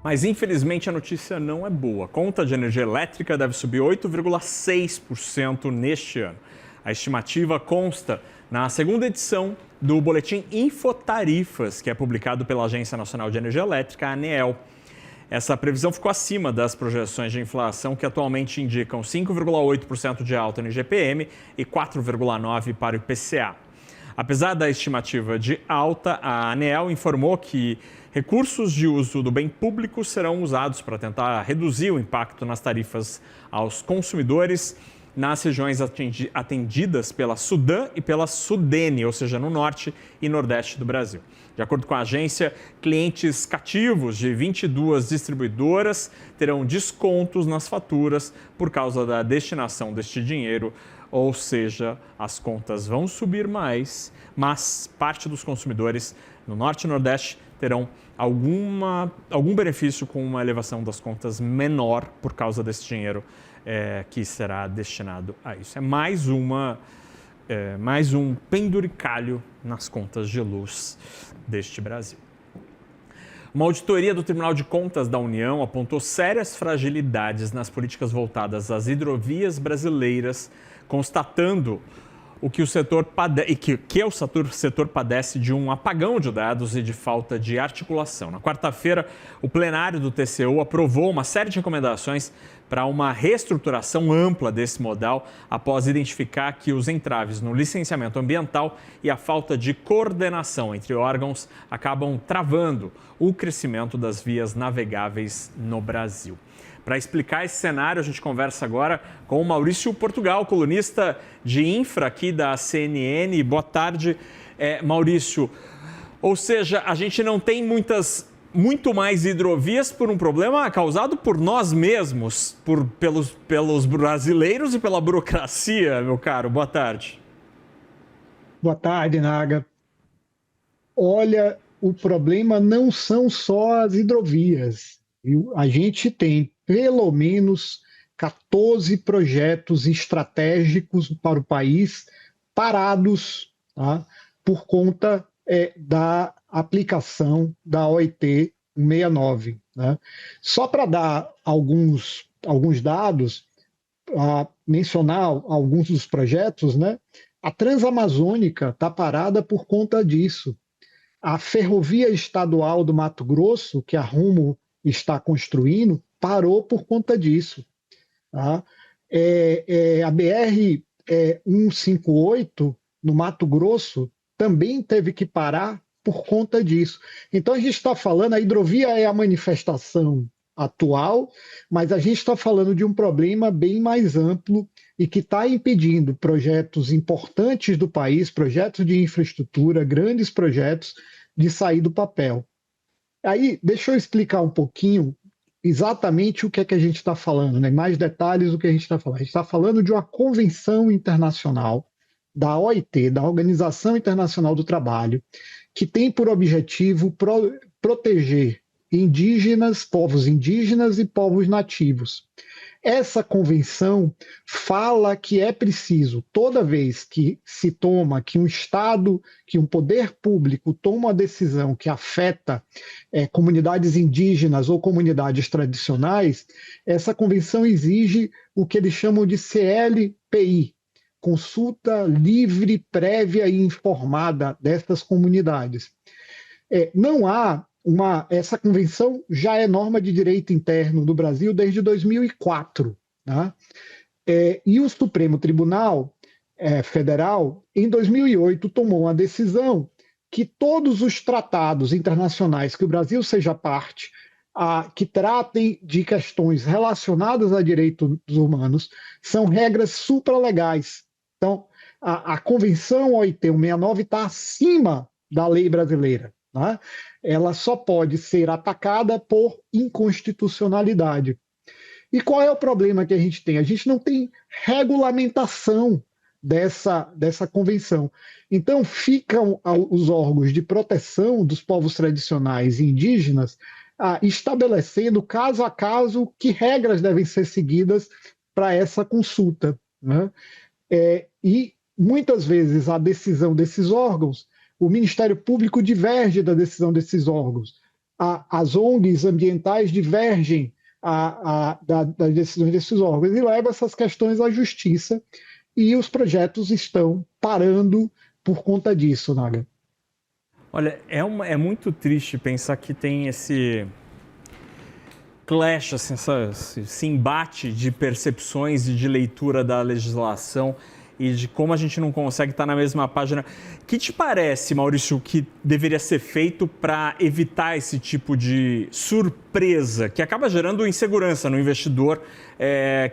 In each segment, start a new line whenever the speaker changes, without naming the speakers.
Mas infelizmente a notícia não é boa. A conta de energia elétrica deve subir 8,6% neste ano. A estimativa consta na segunda edição do boletim Infotarifas, que é publicado pela Agência Nacional de Energia Elétrica, a ANEEL. Essa previsão ficou acima das projeções de inflação, que atualmente indicam 5,8% de alta no IGPM e 4,9% para o IPCA. Apesar da estimativa de alta, a ANEEL informou que recursos de uso do bem público serão usados para tentar reduzir o impacto nas tarifas aos consumidores nas regiões atendidas pela Sudam e pela Sudene, ou seja, no norte e nordeste do Brasil. De acordo com a agência, clientes cativos de 22 distribuidoras terão descontos nas faturas por causa da destinação deste dinheiro, ou seja, as contas vão subir mais, mas parte dos consumidores no norte e nordeste terão algum benefício com uma elevação das contas menor por causa desse dinheiro que será destinado a isso. É mais um penduricalho nas contas de luz deste Brasil. Uma auditoria do Tribunal de Contas da União apontou sérias fragilidades nas políticas voltadas às hidrovias brasileiras, constatando que o setor padece de um apagão de dados e de falta de articulação. Na quarta-feira, o plenário do TCU aprovou uma série de recomendações para uma reestruturação ampla desse modal, após identificar que os entraves no licenciamento ambiental e a falta de coordenação entre órgãos acabam travando o crescimento das vias navegáveis no Brasil. Para explicar esse cenário, a gente conversa agora com o Maurício Portugal, colunista de infra aqui da CNN. Boa tarde, Maurício. Ou seja, a gente não tem muito mais hidrovias por um problema causado por nós mesmos, pelos brasileiros e pela burocracia, meu caro. Boa tarde.
Boa tarde, Naga. Olha, o problema não são só as hidrovias, viu? A gente tem pelo menos 14 projetos estratégicos para o país parados, tá? Por conta da aplicação da OIT 169. Né? Só para dar alguns dados, mencionar alguns dos projetos, né? A Transamazônica está parada por conta disso. A Ferrovia Estadual do Mato Grosso, que a Rumo está construindo, parou por conta disso. Tá? A BR 158, no Mato Grosso, também teve que parar por conta disso. Então, a gente está falando, a hidrovia é a manifestação atual, mas a gente está falando de um problema bem mais amplo e que está impedindo projetos importantes do país, projetos de infraestrutura, grandes projetos, de sair do papel. Aí, deixa eu explicar um pouquinho exatamente o que é que a gente está falando, né? Mais detalhes do que a gente está falando. A gente está falando de uma convenção internacional da OIT, da Organização Internacional do Trabalho, que tem por objetivo proteger indígenas, povos indígenas e povos nativos. Essa convenção fala que é preciso, toda vez que se toma, que um Estado, que um poder público toma uma decisão que afeta comunidades indígenas ou comunidades tradicionais, essa convenção exige o que eles chamam de CLPI, consulta livre, prévia e informada dessas comunidades. Não há essa convenção já é norma de direito interno do Brasil desde 2004. Tá? E o Supremo Tribunal Federal, em 2008, tomou uma decisão que todos os tratados internacionais que o Brasil seja parte, que tratem de questões relacionadas a direitos humanos, são regras supralegais. Então, a Convenção OIT 169 está acima da lei brasileira. Tá? Ela só pode ser atacada por inconstitucionalidade. E qual é o problema que a gente tem? A gente não tem regulamentação dessa convenção. Então, ficam os órgãos de proteção dos povos tradicionais e indígenas estabelecendo, caso a caso, que regras devem ser seguidas para essa consulta. Né? E, muitas vezes, a decisão desses órgãos, o Ministério Público diverge da decisão desses órgãos. as ONGs ambientais divergem das decisões desses órgãos e leva essas questões à justiça, e os projetos estão parando por conta disso, Naga.
Olha, é muito triste pensar que tem esse clash, assim, esse embate de percepções e de leitura da legislação e de como a gente não consegue estar na mesma página. O que te parece, Maurício, que deveria ser feito para evitar esse tipo de surpresa que acaba gerando insegurança no investidor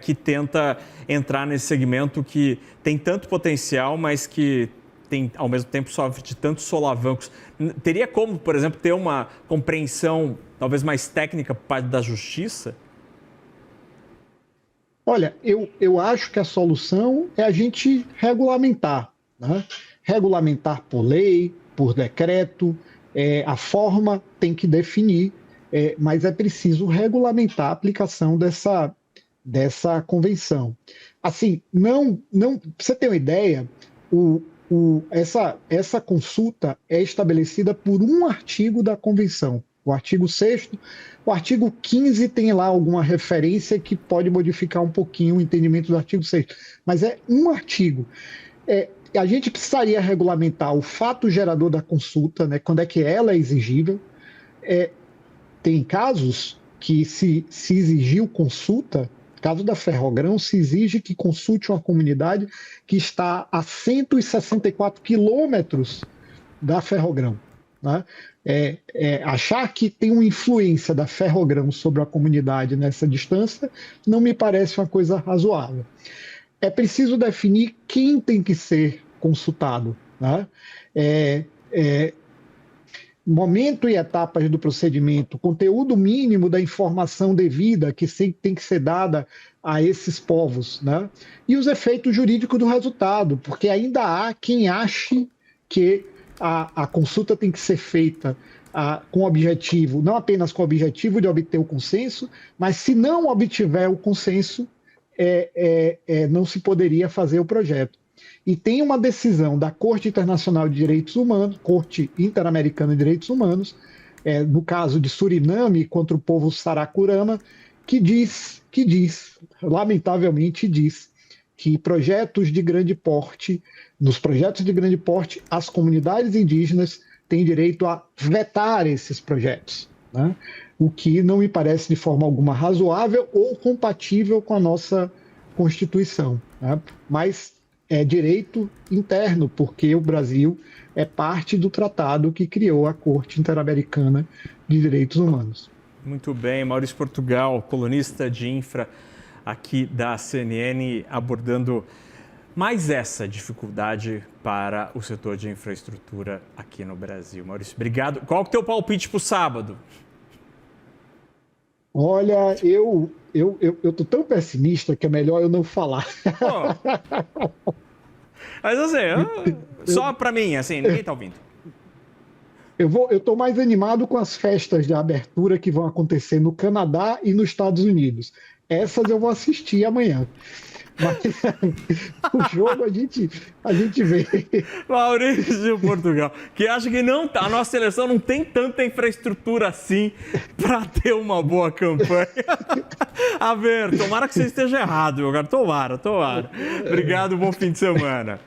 que tenta entrar nesse segmento que tem tanto potencial, mas que tem, ao mesmo tempo, sofre de tantos solavancos? Teria como, por exemplo, ter uma compreensão talvez mais técnica por parte da justiça?
Olha, eu acho que a solução é a gente regulamentar, né? Regulamentar por lei, por decreto, a forma tem que definir, mas é preciso regulamentar a aplicação dessa convenção. Assim, pra você ter uma ideia, essa consulta é estabelecida por um artigo da convenção, o artigo 6º. O artigo 15 tem lá alguma referência que pode modificar um pouquinho o entendimento do artigo 6º, mas é um artigo. A gente precisaria regulamentar o fato gerador da consulta, né, quando é que ela é exigível. Tem casos que se exigiu consulta, caso da Ferrogrão, se exige que consulte uma comunidade que está a 164 quilômetros da Ferrogrão, né? Achar que tem uma influência da Ferrogrão sobre a comunidade nessa distância não me parece uma coisa razoável. É preciso definir quem tem que ser consultado, né? Momento e etapas do procedimento, conteúdo mínimo da informação devida que tem que ser dada a esses povos, né? E os efeitos jurídicos do resultado, porque ainda há quem ache que a consulta tem que ser feita com o objetivo, não apenas com o objetivo de obter o consenso, mas se não obtiver o consenso, não se poderia fazer o projeto. E tem uma decisão da Corte Internacional de Direitos Humanos, Corte Interamericana de Direitos Humanos, no caso de Suriname contra o povo Saracurama, que diz, lamentavelmente diz, que projetos de grande porte, nos projetos de grande porte, as comunidades indígenas têm direito a vetar esses projetos, né? O que não me parece de forma alguma razoável ou compatível com a nossa Constituição, né? Mas é direito interno, porque o Brasil é parte do tratado que criou a Corte Interamericana de Direitos Humanos.
Muito bem, Maurício Portugal, colunista de infra aqui da CNN, abordando mais essa dificuldade para o setor de infraestrutura aqui no Brasil. Maurício, obrigado. Qual que é o teu palpite para o sábado?
Olha, eu tô tão pessimista que é melhor eu não falar.
Oh. Mas assim, só para mim, assim, ninguém tá ouvindo.
Eu tô mais animado com as festas de abertura que vão acontecer no Canadá e nos Estados Unidos. Essas eu vou assistir amanhã. Mas o jogo a gente vê.
Maurício Portugal, que acha que não tá, a nossa seleção não tem tanta infraestrutura assim para ter uma boa campanha. A ver, tomara que você esteja errado, meu cara. Tomara. Obrigado, bom fim de semana.